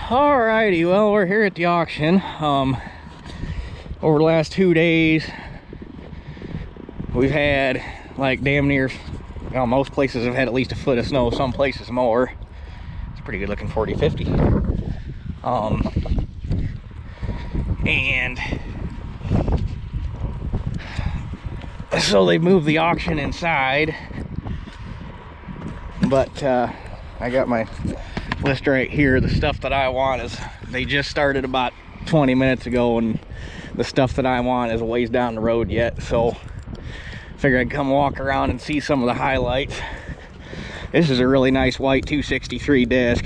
Alrighty, well, we're here at the auction. Over the last 2 days, we've had like damn near, well, most places have had at least a foot of snow, some places more. It's a pretty good looking 4050. And so they moved the auction inside, but I got my list right here. The stuff that I want is, they just started about 20 minutes ago, and the stuff that I want is a ways down the road yet, so figure I'd come walk around and see some of the highlights. This is a really nice white 263 disc.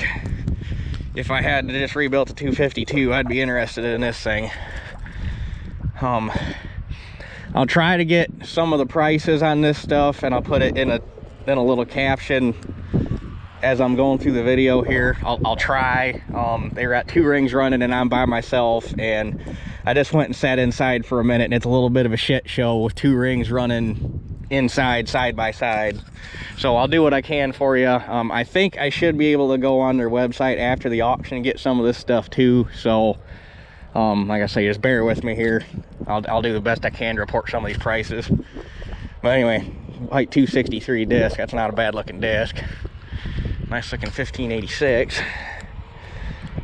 If I had to just rebuilt the 252, I'd be interested in this thing. I'll try to get some of the prices on this stuff, and I'll put it in a little caption as I'm going through the video here. I'll try. They were at 2 rings running and I'm by myself, and I just went and sat inside for a minute, and it's a little bit of a shit show with 2 rings running inside side by side. So I'll do what I can for you. I think I should be able to go on their website after the auction and get some of this stuff too. So like I say, just bear with me here. I'll do the best I can to report some of these prices. But anyway, white 263 disc, that's not a bad looking disc. Nice looking 1586.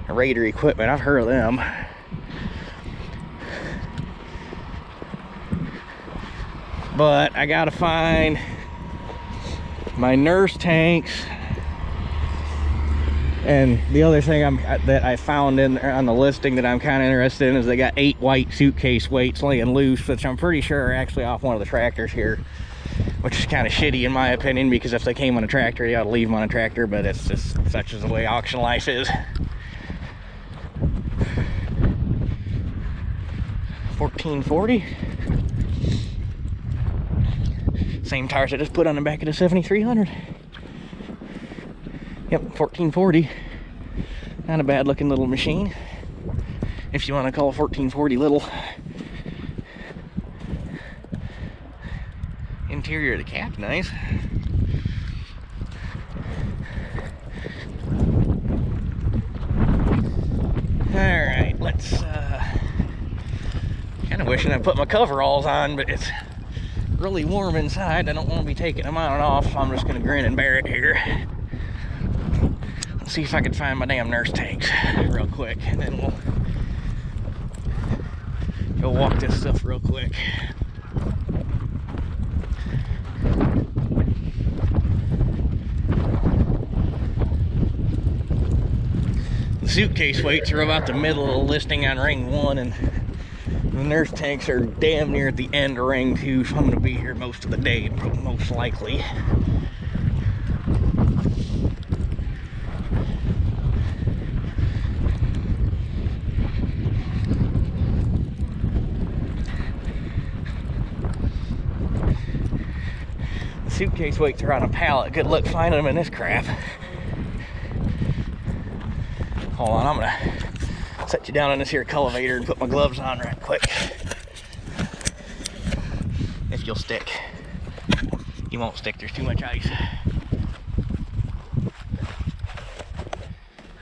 Raider equipment, I've heard of them. But I gotta find my nurse tanks. And the other thing that I found on the listing that I'm kind of interested in is they got 8 white suitcase weights laying loose, which I'm pretty sure are actually off one of the tractors here, which is kind of shitty in my opinion, because if they came on a tractor, you ought to leave them on a tractor, but it's just such as the way auction life is. 1440. Same tires I just put on the back of the 7300. Yep, 1440. Not a bad looking little machine, if you want to call a 1440 little. Interior of the cap, nice. Alright, let's kind of wishing I put my coveralls on, but it's really warm inside. I don't want to be taking them on and off, so I'm just going to grin and bear it here. Let's see if I can find my damn nurse tanks real quick, and then we'll go walk this stuff real quick. The suitcase weights are about the middle of the listing on ring 1, and the nurse tanks are damn near at the end of ring 2, so I'm going to be here most of the day, most likely. The suitcase weights are on a pallet. Good luck finding them in this crap. Hold on, I'm gonna set you down in this here cultivator and put my gloves on right quick. If you'll stick. You won't stick, there's too much ice.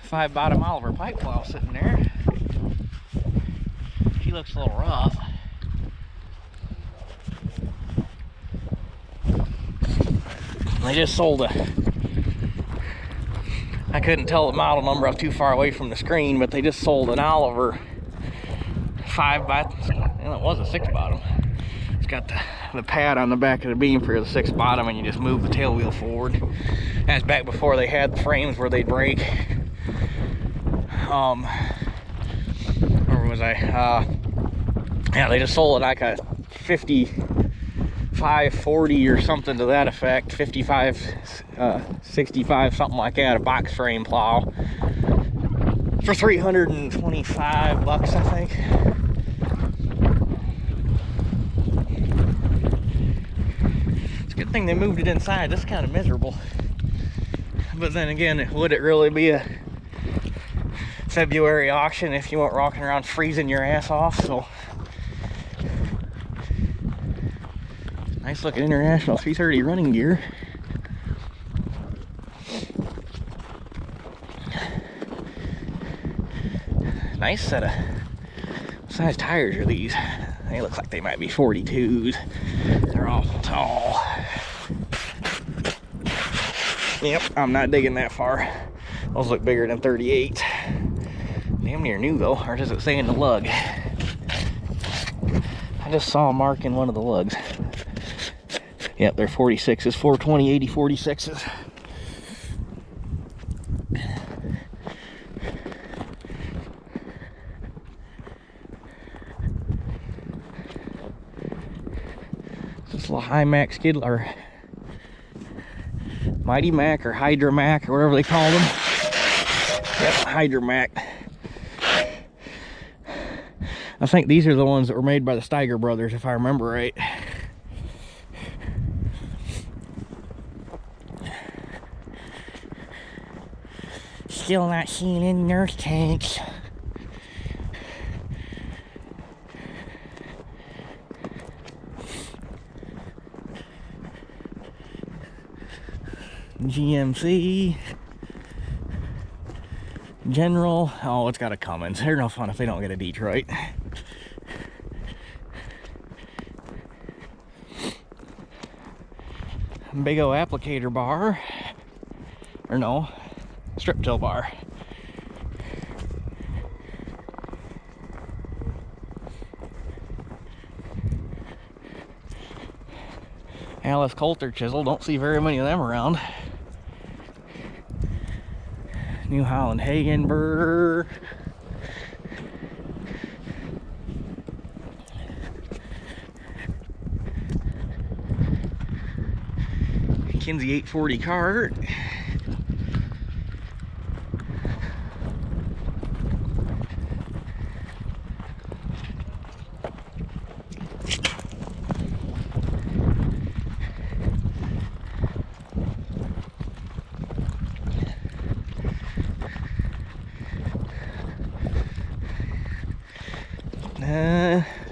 5 bottom Oliver pipe plow sitting there. She looks a little rough. They just sold a, I couldn't tell the model number, I was too far away from the screen, but they just sold an Oliver 5 by, well, it was a 6 bottom. It's got the pad on the back of the beam for the 6 bottom, and you just move the tail wheel forward. That's back before they had the frames where they'd break. Where was I? Yeah, they just sold it like a 5540 or something to that effect, 55 65, something like that, a box frame plow for $325, I think. It's a good thing they moved it inside. This is kind of miserable, but then again, would it really be a February auction if you weren't walking around freezing your ass off? So nice looking International 330 running gear. Nice set of, what size tires are these? They look like they might be 42s. They're awful tall. Yep, I'm not digging that far. Those look bigger than 38. Damn near new though, or does it say in the lug? I just saw a mark in one of the lugs. Yep, they're 46s, 420, 80, 46s. This little high Mac skid, or Mighty Mac, or Hydra Mac, or whatever they call them. Yep, Hydra Mac. I think these are the ones that were made by the Steiger brothers, if I remember right. Still not seeing any nurse tanks. GMC. General. Oh, it's got a Cummins. They're no fun if they don't get a Detroit. Big O applicator bar. Or no, strip till bar. Alice Coulter chisel. Don't see very many of them around. New Holland Hagenberg. Kinsey 840 cart.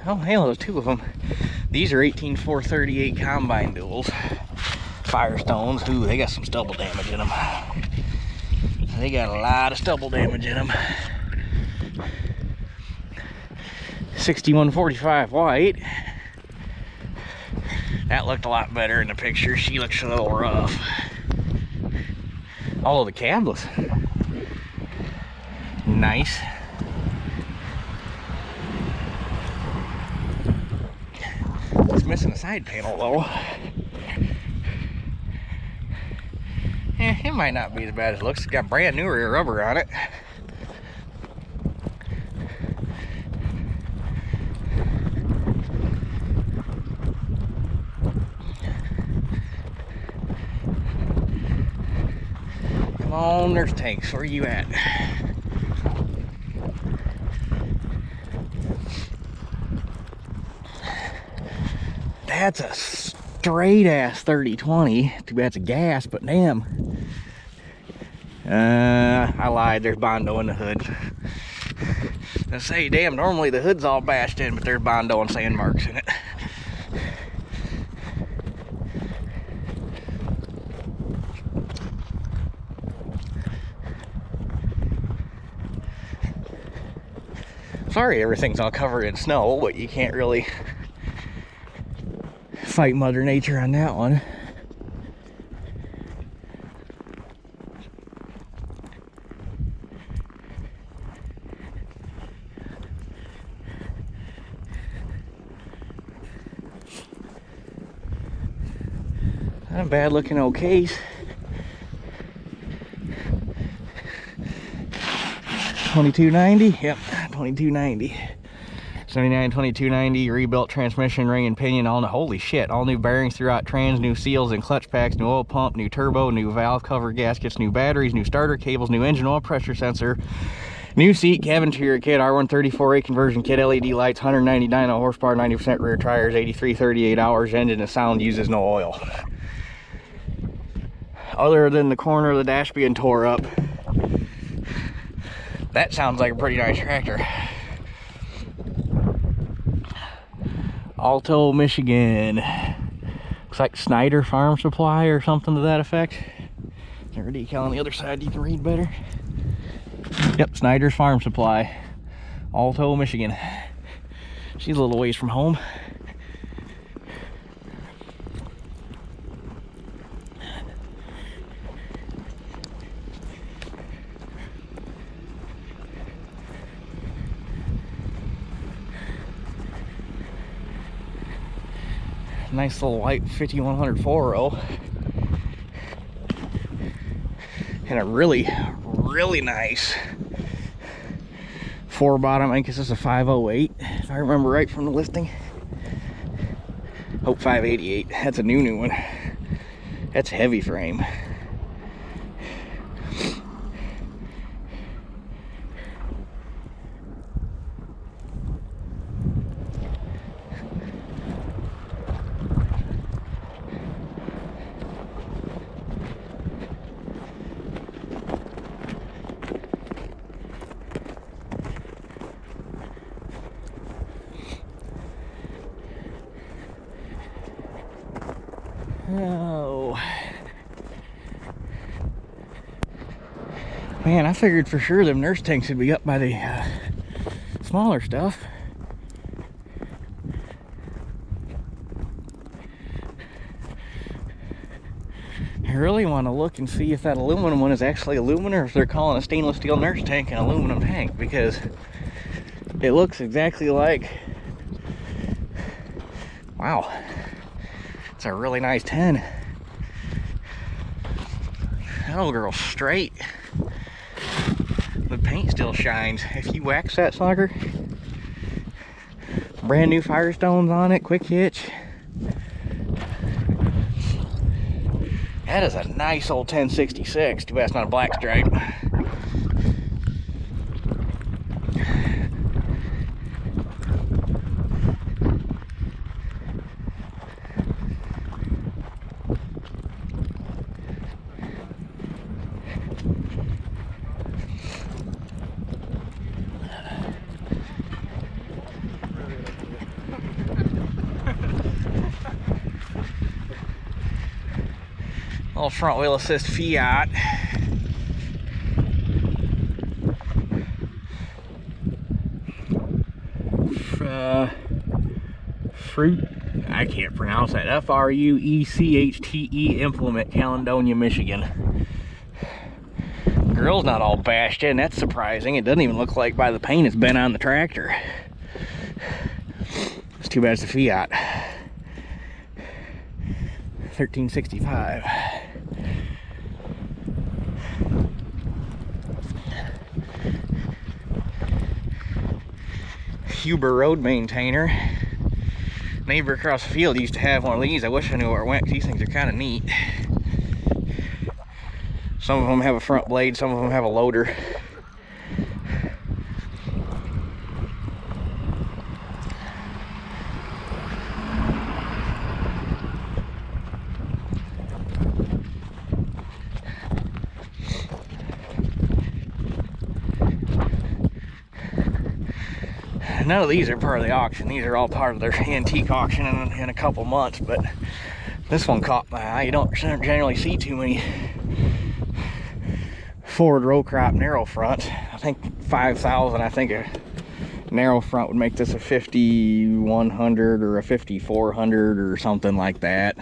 Oh hell, there's two of them. These are 18438 combine duals. Firestones. Ooh, they got some stubble damage in them. They got a lot of stubble damage in them. 6145 white. That looked a lot better in the picture. She looks a little rough. Although the cab looks nice. It's missing a side panel though. It might not be as bad as it looks. It's got brand new rear rubber on it. Come on, nurse tanks, where are you at? That's a straight ass 3020. Too bad it's a gas, but damn. I lied, there's Bondo in the hood. I say, damn, normally the hood's all bashed in, but there's Bondo and sand marks in it. Sorry everything's all covered in snow, but you can't really fight Mother Nature on that one. Not a bad looking old case. 2290, yep, 2290. 79 2290 rebuilt transmission, ring and pinion, all new. Holy shit, all new bearings throughout trans, new seals and clutch packs, new oil pump, new turbo, new valve cover gaskets, new batteries, new starter cables, new engine oil pressure sensor, new seat, cabin interior kit, R134A conversion kit, LED lights, 199 horsepower, 90% rear tires, 8338 hours, engine and sound, uses no oil. Other than the corner of the dash being tore up, that sounds like a pretty nice tractor. Alto, Michigan. Looks like Snyder Farm Supply or something to that effect. Is there a decal on the other side you can read better? Yep, Snyder's Farm Supply. Alto, Michigan. She's a little ways from home. Nice little white 5100 4-row. And a really nice 4-bottom. I think this is a 508, if I remember right from the listing. Oh, 588. That's a new one. That's heavy frame. Oh man, I figured for sure them nurse tanks would be up by the smaller stuff. I really want to look and see if that aluminum one is actually aluminum or if they're calling a stainless steel nurse tank an aluminum tank, because it looks exactly like, wow, it's a really nice 10. That old girl's straight. The paint still shines. If you wax that sucker, brand new Firestones on it, quick hitch. That is a nice old 1066. Too bad it's not a black stripe. Little front wheel assist Fiat. Fruit, I can't pronounce that. F-R-U-E-C-H-T-E implement, Caledonia, Michigan. Grill's not all bashed in. That's surprising. It doesn't even look like by the paint it's been on the tractor. It's too bad it's a Fiat. 1365. Huber road maintainer. Neighbor across the field used to have one of these. I wish I knew where it went, because these things are kind of neat. Some of them have a front blade, some of them have a loader. None of these are part of the auction. These are all part of their antique auction in a couple months, but this one caught my eye. You don't generally see too many forward row crop narrow front. I think 5,000. I think a narrow front would make this a 5100 or a 5400 or something like that.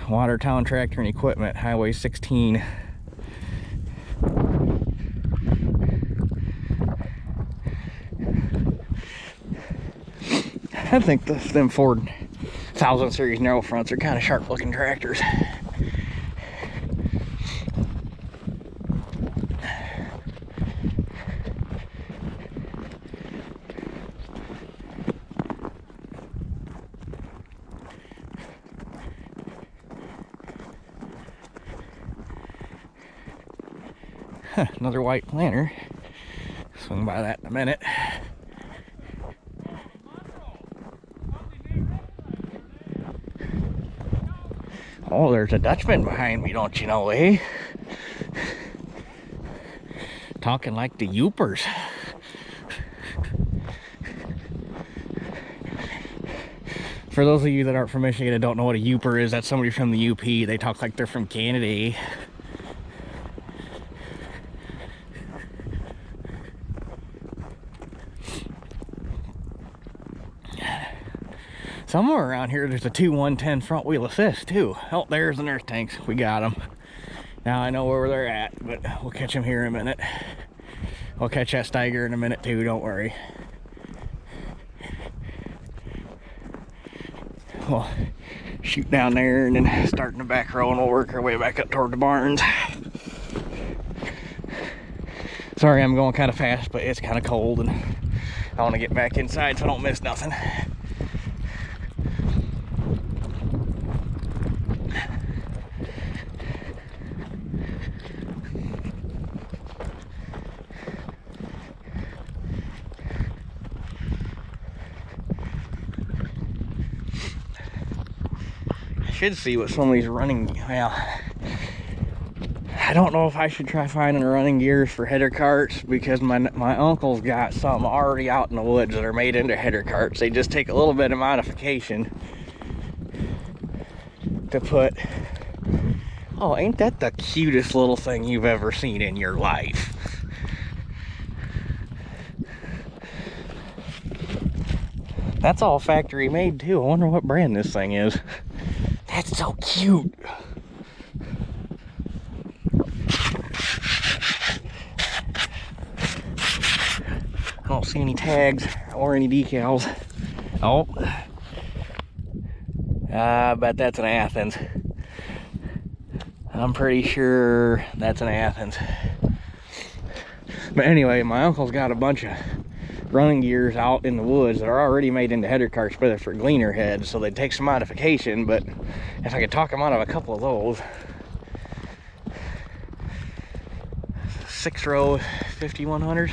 Watertown Tractor and Equipment, Highway 16. I think them Ford 1000 series narrow fronts are kind of sharp looking tractors. Another white planter. Swing by that in a minute. Oh, there's a Dutchman behind me, don't you know, eh? Talking like the Yoopers. For those of you that aren't from Michigan and don't know what a Yooper is, that's somebody from the UP. They talk like they're from Canada, eh? Somewhere around here, there's a 2-110 front wheel assist too. Oh, there's the nurse tanks. We got them. Now I know where they're at, but we'll catch them here in a minute. We'll catch that Steiger in a minute too, don't worry. We'll shoot down there and then start in the back row, and we'll work our way back up toward the barns. Sorry, I'm going kind of fast, but it's kind of cold and I want to get back inside so I don't miss nothing. Should see what some of these running, well, I don't know if I should try finding running gears for header carts, because my uncle's got some already out in the woods that are made into header carts. They just take a little bit of modification to put, oh, ain't that the cutest little thing you've ever seen in your life? That's all factory made too. I wonder what brand this thing is. That's so cute. I don't see any tags or any decals. Oh, I bet that's an Athens. I'm pretty sure that's an Athens. But anyway, my uncle's got a bunch of running gears out in the woods that are already made into header carts, but they're for Gleaner heads, so they take some modification. But if I could talk him out of a couple of those, 6-row 5100,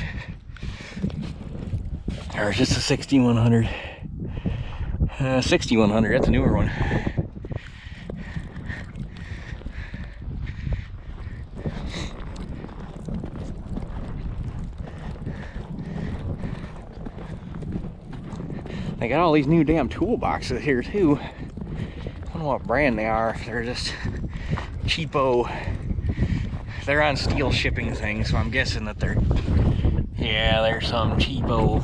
or just a 6100, 6100, that's a newer one. They got all these new damn toolboxes here too. I don't know what brand they are. If they're just cheapo. They're on steel shipping things, so I'm guessing that they're, yeah, they're some cheapo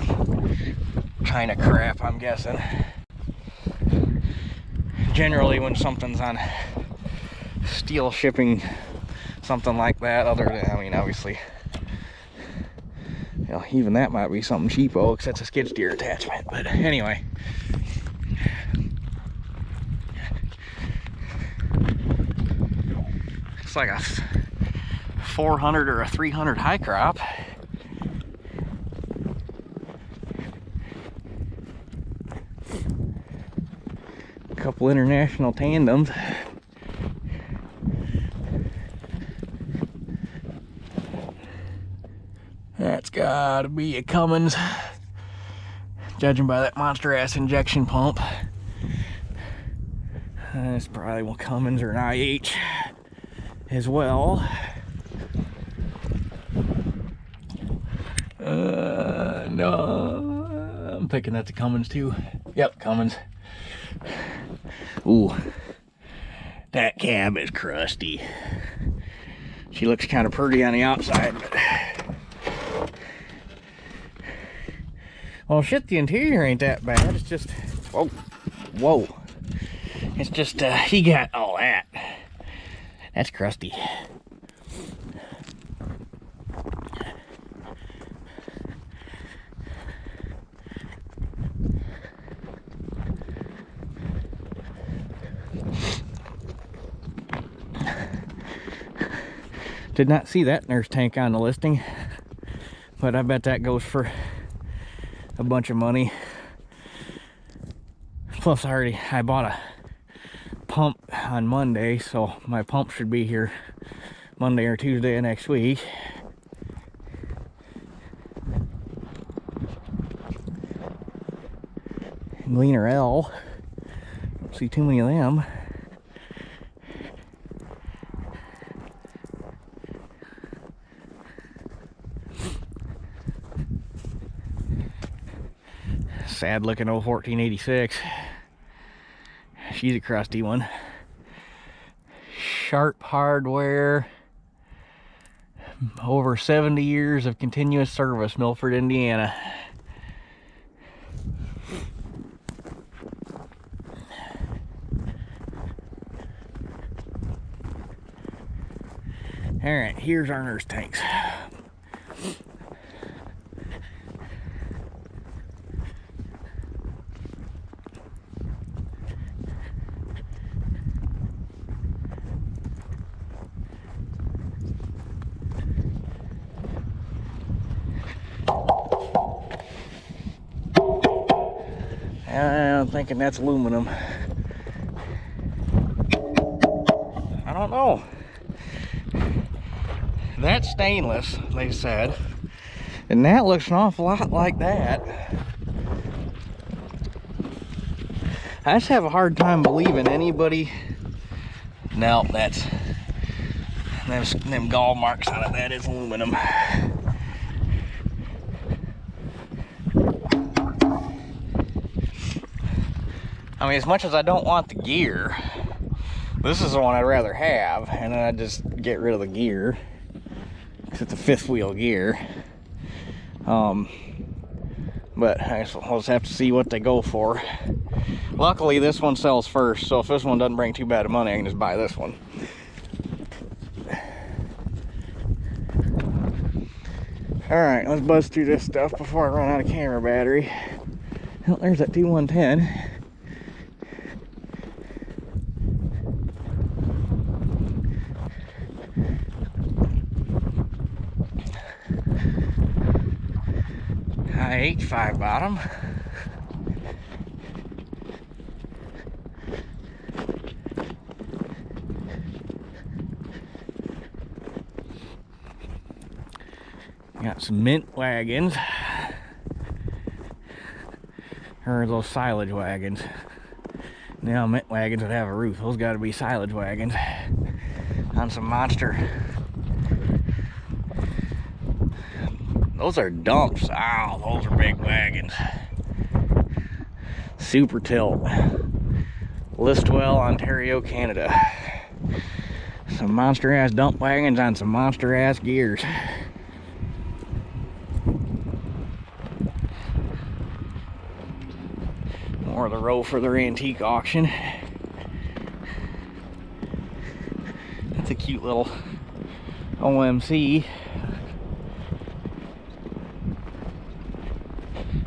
kind of crap, I'm guessing. Generally when something's on steel shipping, something like that, other than, I mean, obviously, you know, even that might be something cheapo, because that's a skid steer attachment. But anyway, it's like a 400 or a 300 high crop. A couple international tandems. That's gotta be a Cummins, judging by that monster ass injection pump. It's probably a Cummins or an IH as well. No, I'm thinking that's a Cummins too. Yep, Cummins. Ooh, that cab is crusty. She looks kind of pretty on the outside, but well, shit, the interior ain't that bad. It's just, whoa, whoa. It's just, he got all that. That's crusty. Did not see that nurse tank on the listing, but I bet that goes for a bunch of money. Plus I bought a pump on Monday, so my pump should be here Monday or Tuesday of next week. Gleaner L, don't see too many of them. Sad looking old 1486. She's a crusty one. Sharp hardware. Over 70 years of continuous service, Milford, Indiana. All right, here's our nurse tanks. I'm thinking that's aluminum. I don't know. That's stainless, they said. And that looks an awful lot like that. I just have a hard time believing anybody. No, that's them gall marks on it. That is aluminum. I mean, as much as I don't want the gear, this is the one I'd rather have, and then I just get rid of the gear because it's a fifth wheel gear. But I guess we'll just have to see what they go for. Luckily, this one sells first, so if this one doesn't bring too bad of money, I can just buy this one. All right, let's buzz through this stuff before I run out of camera battery. Oh, there's that T110. H5 bottom. Got some mint wagons, or those silage wagons. Now mint wagons would have a roof. Those got to be silage wagons on some monster. Those are dumps. Ow, those are big wagons. Super Tilt, Listowel, Ontario, Canada. Some monster ass dump wagons on some monster ass gears. More of the row for their antique auction. That's a cute little OMC.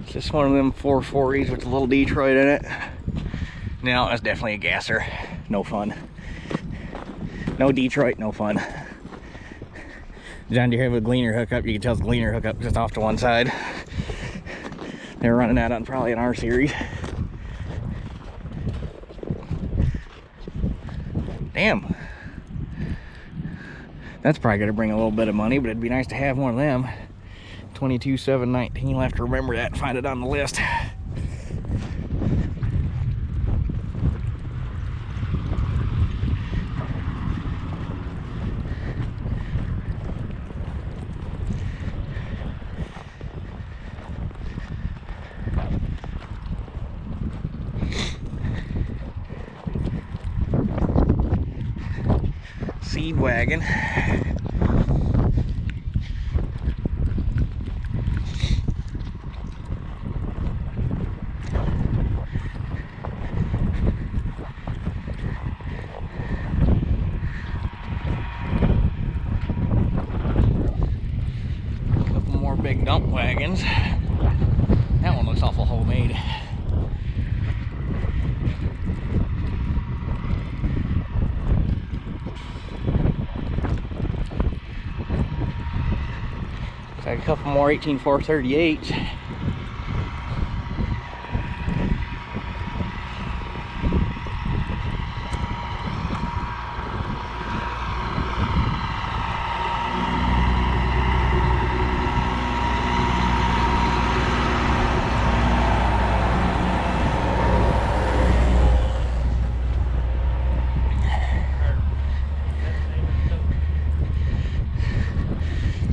It's just one of them 440s with a little Detroit in it. No, that's definitely a gasser. No fun. No Detroit, no fun. John Deere have a Gleaner hookup. You can tell it's a Gleaner hookup just off to one side. They're running that on probably an R series. Damn. That's probably gonna bring a little bit of money, but it'd be nice to have one of them. 22,719. I'll have to remember that and find it on the list. Seed wagon. Big dump wagons. That one looks awful homemade. Got a couple more 18438s.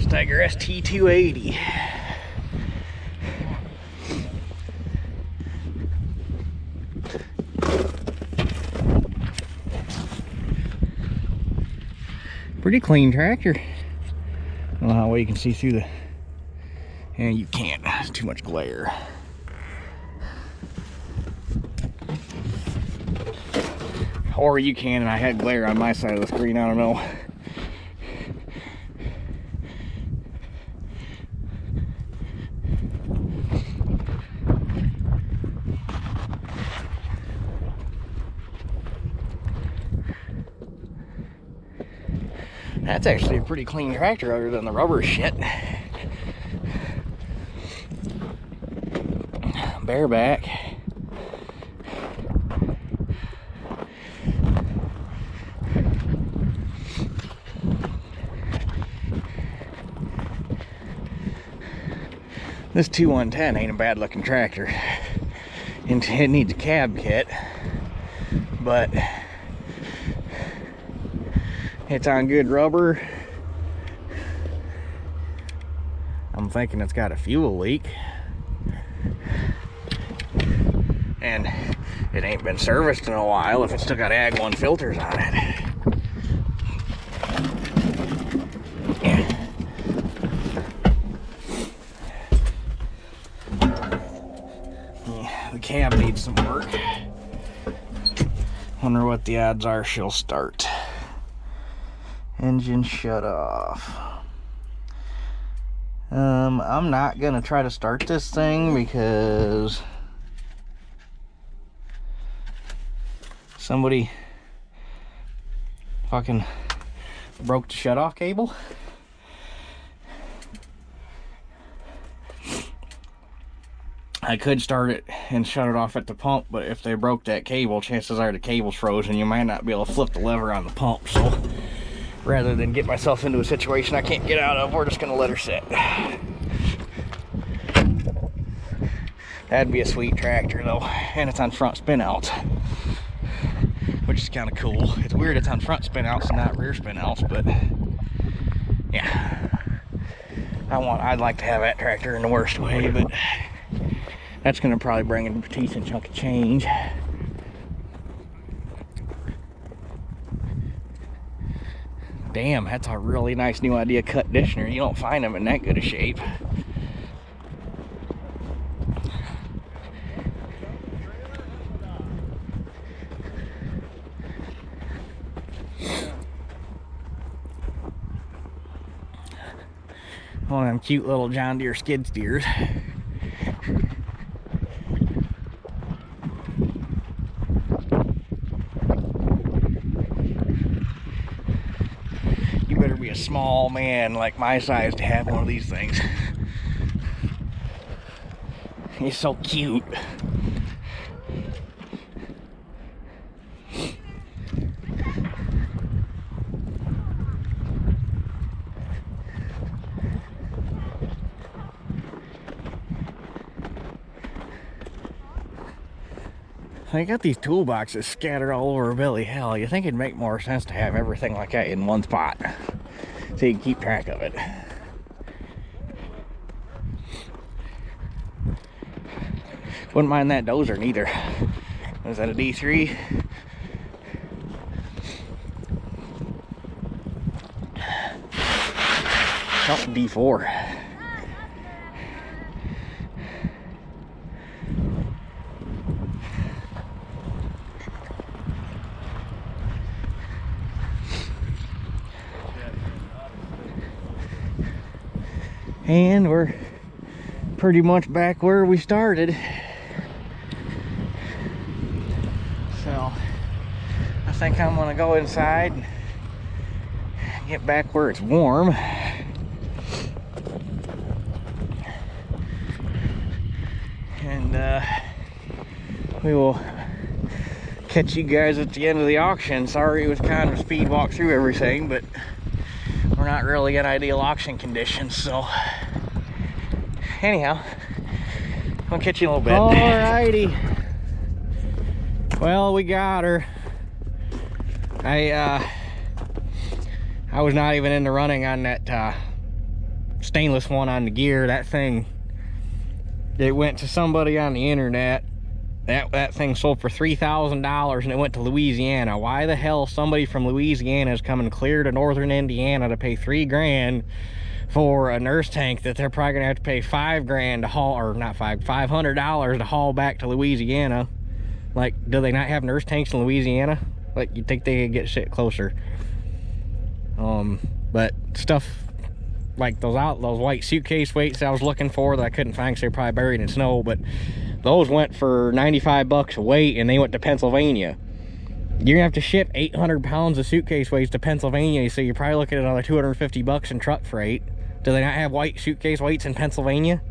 Tiger ST280. Pretty clean tractor. I don't know how well you can see through the, and you can't, it's too much glare. Or you can, and I had glare on my side of the screen, I don't know. That's actually a pretty clean tractor other than the rubber shit. Bareback. This 2110 ain't a bad looking tractor. It needs a cab kit, but it's on good rubber. I'm thinking it's got a fuel leak, and it ain't been serviced in a while if it's still got Ag 1 filters on it. The cab needs some work. Wonder what the odds are she'll start. Engine shut off. I'm not gonna try to start this thing because somebody fucking broke the shut-off cable. I could start it and shut it off at the pump, but if they broke that cable, chances are the cable's frozen. You might not be able to flip the lever on the pump. So rather than get myself into a situation I can't get out of, we're just gonna let her sit. That'd be a sweet tractor though, and it's on front spin outs, which is kind of cool. It's weird it's on front spin outs and not rear spin outs, but yeah, I'd like to have that tractor in the worst way, but that's gonna probably bring in a decent chunk of change. Damn, that's a really nice new idea cut conditioner. You don't find them in that good a shape. One of them cute little John Deere skid steers. You better be a small man like my size to have one of these things. He's so cute. They got these toolboxes scattered all over Billy. Hell, you think it'd make more sense to have everything like that in one spot so you can keep track of it. Wouldn't mind that dozer neither. Is that a D3? Oh, D4. And we're pretty much back where we started. So I think I'm gonna go inside and get back where it's warm. And we will catch you guys at the end of the auction. Sorry it was kind of a speed walk through everything, but we're not really in ideal auction conditions, so anyhow, I'll catch you in a little bit. Alrighty. Well, we got her. I was not even in the running on that stainless one on the gear. That thing, it went to somebody on the internet. That thing sold for $3,000 and it went to Louisiana. Why the hell somebody from Louisiana is coming clear to northern Indiana to pay $3 grand for a nurse tank that they're probably gonna have to pay $5 grand to haul, or not $500 to haul back to Louisiana? Like, do they not have nurse tanks in Louisiana? Like, you'd think they could get shit closer. But stuff like those white suitcase weights I was looking for that I couldn't find because they're probably buried in snow, but those went for 95 bucks a weight and they went to Pennsylvania. You're gonna have to ship 800 pounds of suitcase weights to Pennsylvania, so you're probably looking at another 250 bucks in truck freight. Do they not have white suitcase weights in Pennsylvania?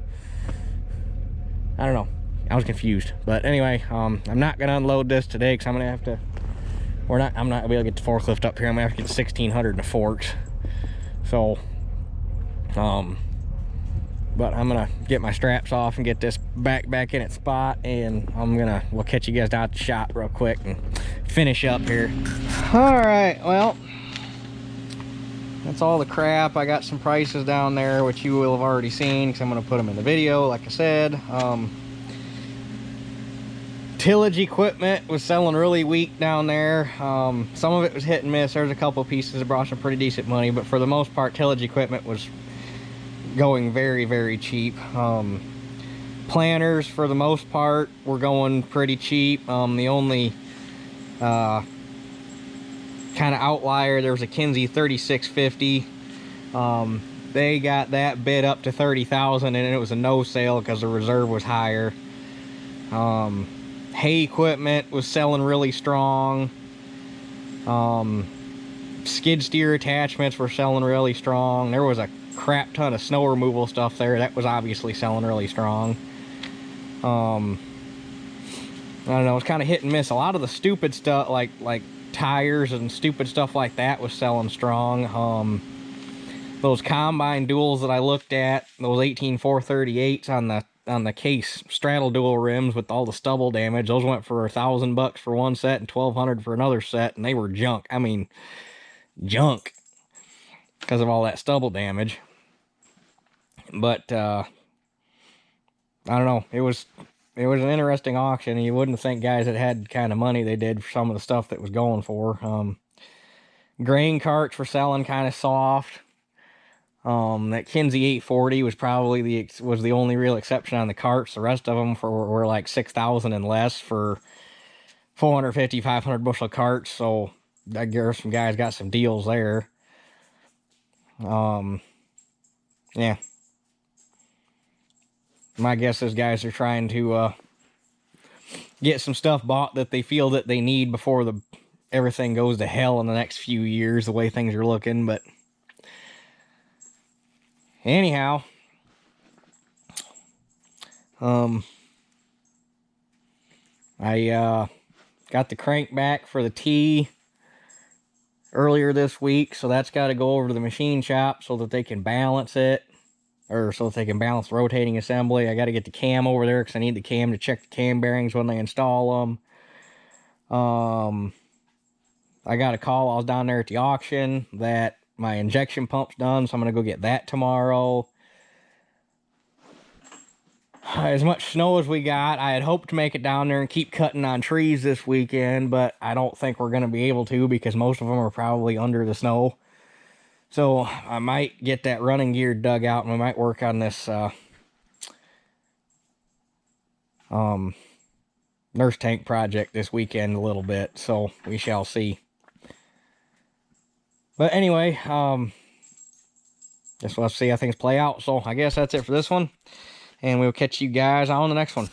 I don't know. I was confused. But anyway, I'm not gonna unload this today because I'm gonna have to. I'm not gonna be able to get the forklift up here. I'm gonna have to get 1600 in the forks. So, but I'm gonna get my straps off and get this back in its spot, and we'll catch you guys down at the shop real quick and finish up here. All right, well, that's all the crap. I got some prices down there, which you will have already seen because I'm gonna put them in the video, like I said. Tillage equipment was selling really weak down there. Some of it was hit and miss. There's a couple pieces that brought some pretty decent money, but for the most part, tillage equipment was going very, very cheap. Planters, for the most part, were going pretty cheap. The only kind of outlier, there was a Kinsey 3650. They got that bid up to 30,000, and it was a no sale because the reserve was higher. Hay equipment was selling really strong. Skid steer attachments were selling really strong. There was a crap ton of snow removal stuff there that was obviously selling really strong. I don't know, it's kind of hit and miss. A lot of the stupid stuff like tires and stupid stuff like that was selling strong. Those combine duals that I looked at, those 18438s on the case straddle dual rims with all the stubble damage, those went for $1,000 for one set and $1,200 for another set, and they were junk. I mean, junk, because of all that stubble damage. But I don't know, it was an interesting auction, and you wouldn't think guys that had kind of money they did for some of the stuff that was going for. Grain carts were selling kind of soft. That Kinsey 840 was probably the only real exception on the carts. The rest of them were like 6,000 and less for 450, 500 bushel carts. So I guess some guys got some deals there. Yeah. My guess is guys are trying to get some stuff bought that they feel that they need before everything goes to hell in the next few years, the way things are looking. But anyhow, I got the crank back for the T earlier this week, so that's got to go over to the machine shop so that they can balance it, or so that they can balance the rotating assembly. I got to get the cam over there because I need the cam to check the cam bearings when they install them. I got a call. I was down there at the auction that my injection pump's done, so I'm going to go get that tomorrow. As much snow as we got, I had hoped to make it down there and keep cutting on trees this weekend, but I don't think we're going to be able to because most of them are probably under the snow. So I might get that running gear dug out, and we might work on this nurse tank project this weekend a little bit, so we shall see. But anyway, just let's see how things play out. So I guess that's it for this one, and we'll catch you guys on the next one.